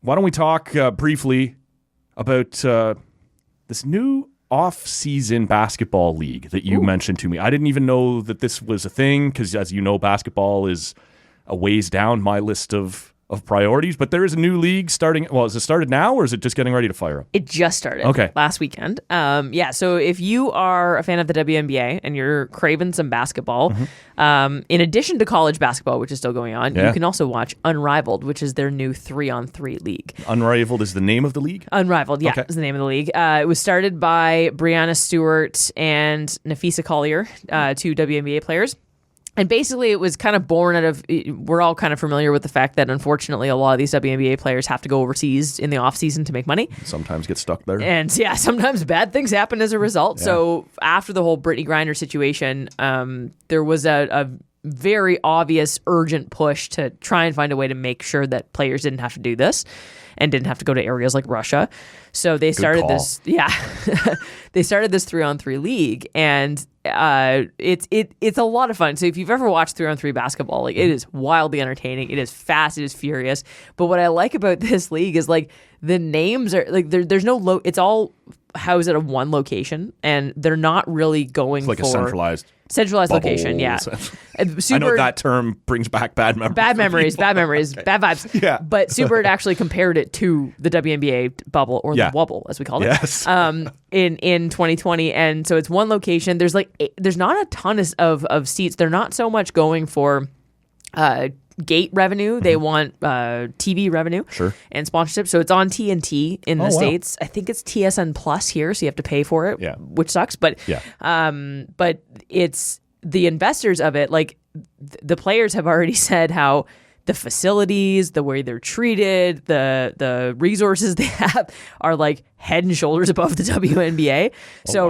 why don't we talk briefly about this new off-season basketball league that you mentioned to me. I didn't even know that this was a thing because, as you know, basketball is a ways down my list of priorities, but there is a new league starting. Well, is it started now or is it just getting ready to fire up? It just started last weekend. So if you are a fan of the WNBA and you're craving some basketball, in addition to college basketball, which is still going on, you can also watch Unrivaled, which is their new 3-on-3 league. Unrivaled is the name of the league? Unrivaled, is the name of the league. It was started by Brianna Stewart and Nafisa Collier, two WNBA players. And basically, it was kind of born out of, we're all kind of familiar with the fact that, unfortunately, a lot of these WNBA players have to go overseas in the off-season to make money. Sometimes get stuck there. And sometimes bad things happen as a result. Yeah. So after the whole Brittany Griner situation, there was a very obvious, urgent push to try and find a way to make sure that players didn't have to do this and didn't have to go to areas like Russia. So they started this, they started this 3-on-3 league, and it's a lot of fun. So if you've ever watched 3-on-3 basketball, like, it is wildly entertaining. It is fast. It is furious. But what I like about this league is, like, the names are like there's no it's all housed at one location, and they're not really going it's like for a centralized location. Yeah. I know that term brings back bad memories. Bad memories, bad vibes. Yeah. But Super had actually compared it to the WNBA bubble, or the wobble, as we called it. Yes. In 2020. And so it's one location. There's there's not a ton of seats. They're not so much going for gate revenue. They want TV revenue and sponsorship. So it's on TNT in the States. I think it's TSN Plus here, so you have to pay for it, which sucks. But but it's the investors of it. Like, the players have already said how the facilities, the way they're treated, the resources they have are like head and shoulders above the WNBA.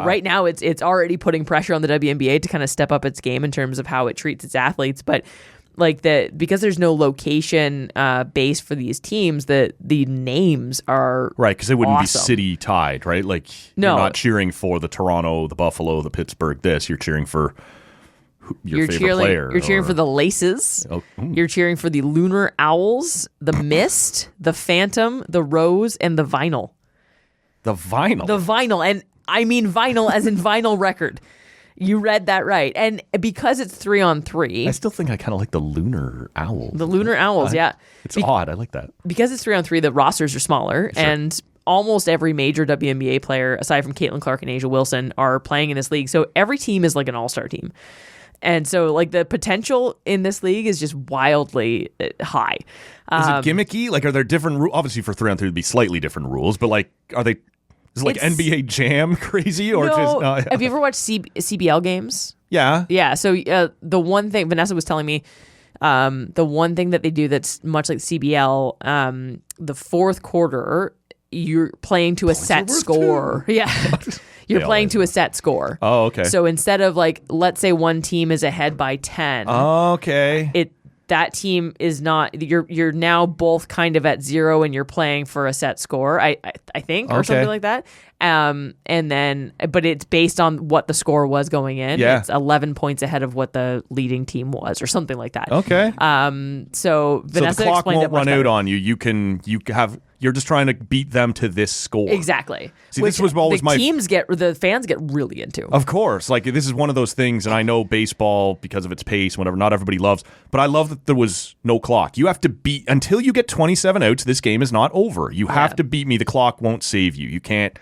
Right now it's already putting pressure on the WNBA to kind of step up its game in terms of how it treats its athletes. But like, because there's no location base for these teams, the names are right, because it wouldn't awesome. be city tied, right? Like, you're not cheering for the Toronto, the Buffalo, the Pittsburgh. You're cheering for your favorite player. You're cheering for the Laces. You're cheering for the Lunar Owls, the Mist, the Phantom, the Rose, and the Vinyl. The Vinyl, and I mean vinyl as in vinyl record. You read that right. And because it's 3-on-3... I still think I kind of like the Lunar Owls. The Lunar Owls, yeah. It's odd. I like that. Because it's 3-on-3, the rosters are smaller. Sure. And almost every major WNBA player, aside from Caitlin Clark and A'ja Wilson, are playing in this league. So every team is like an all-star team. And so, like, the potential in this league is just wildly high. Is it gimmicky? Like, are there different rules? Obviously, for 3-on-3, it'd be slightly different rules. But, like, are they... Is it like NBA Jam crazy? Or just Have you ever watched CBL games? Yeah. Yeah. So the one thing Vanessa was telling me, the one thing that they do that's much like CBL, the fourth quarter, you're playing to a set score. Yeah. You're playing to a set score. Oh, okay. So instead of, like, let's say one team is ahead by 10. Okay. That team is not. You're now both kind of at 0, and you're playing for a set score. I think, or something like that. And then, but it's based on what the score was going in. Yeah. It's 11 points ahead of what the leading team was, or something like that. Okay. So Vanessa the clock explained won't run out on you. You're just trying to beat them to this score. Exactly. See, this was always the fans get really into. Of course. Like, this is one of those things, and I know baseball, because of its pace, whatever, not everybody loves, but I love that there was no clock. You have to beat, until you get 27 outs, this game is not over. You have to beat me. The clock won't save you. You can't,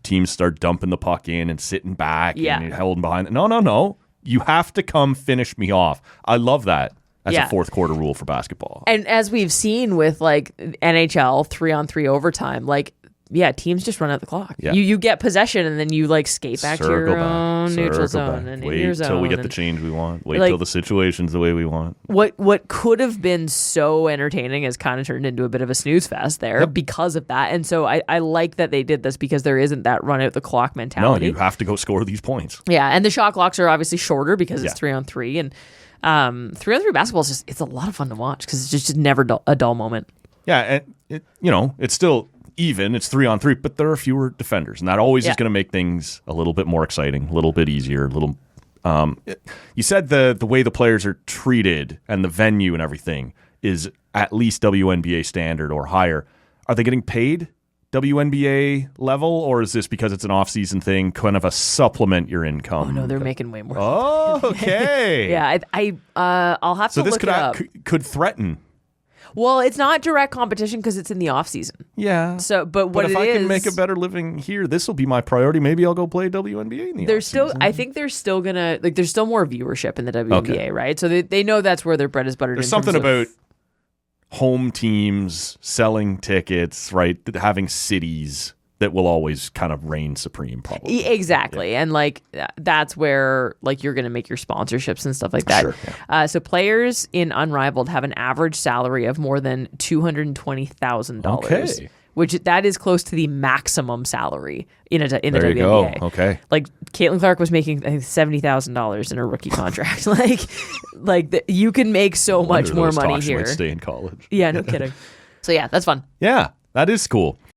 teams start dumping the puck in and sitting back and holding behind. No. You have to come finish me off. I love that. As a fourth quarter rule for basketball. And as we've seen with, like, NHL 3-on-3 overtime, like, teams just run out the clock. Yeah. You get possession, and then you, like, skate back to your own neutral zone and in your zone. Wait till we get the change we want. Wait till the situation's the way we want. What could have been so entertaining has kind of turned into a bit of a snooze fest there because of that. And so I like that they did this, because there isn't that run out the clock mentality. No, you have to go score these points. Yeah, and the shot clocks are obviously shorter because it's 3-on-3, and 3-on-3 basketball is it's a lot of fun to watch, because it's just never a dull moment. Yeah, and it's still even. It's 3-on-3, but there are fewer defenders, and that always is going to make things a little bit more exciting, a little bit easier, a little. You said the way the players are treated and the venue and everything is at least WNBA standard or higher. are they getting paid WNBA level, or is this because it's an off-season thing, kind of a supplement your income? Oh no, they're making way more. Oh, okay. Yeah, I'll have to look it up. Could threaten. Well, it's not direct competition because it's in the off season. Yeah. So, but if I can make a better living here, this will be my priority. Maybe I'll go play WNBA in the off-season. I think there's still gonna there's still more viewership in the WNBA, right? So they know that's where their bread is buttered. There's something about home teams selling tickets, right? Having cities that will always kind of reign supreme, probably. Exactly. Yeah. And like that's where like you're going to make your sponsorships and stuff like that. Sure, yeah. So players in Unrivaled have an average salary of more than $220,000. Okay. Which that is close to the maximum salary in the there WNBA. You go. Okay. Like Caitlin Clark was making I think $70,000 in her rookie contract. You can make so much more money here. Might stay in college. Yeah, no kidding. So yeah, that's fun. Yeah, that is cool.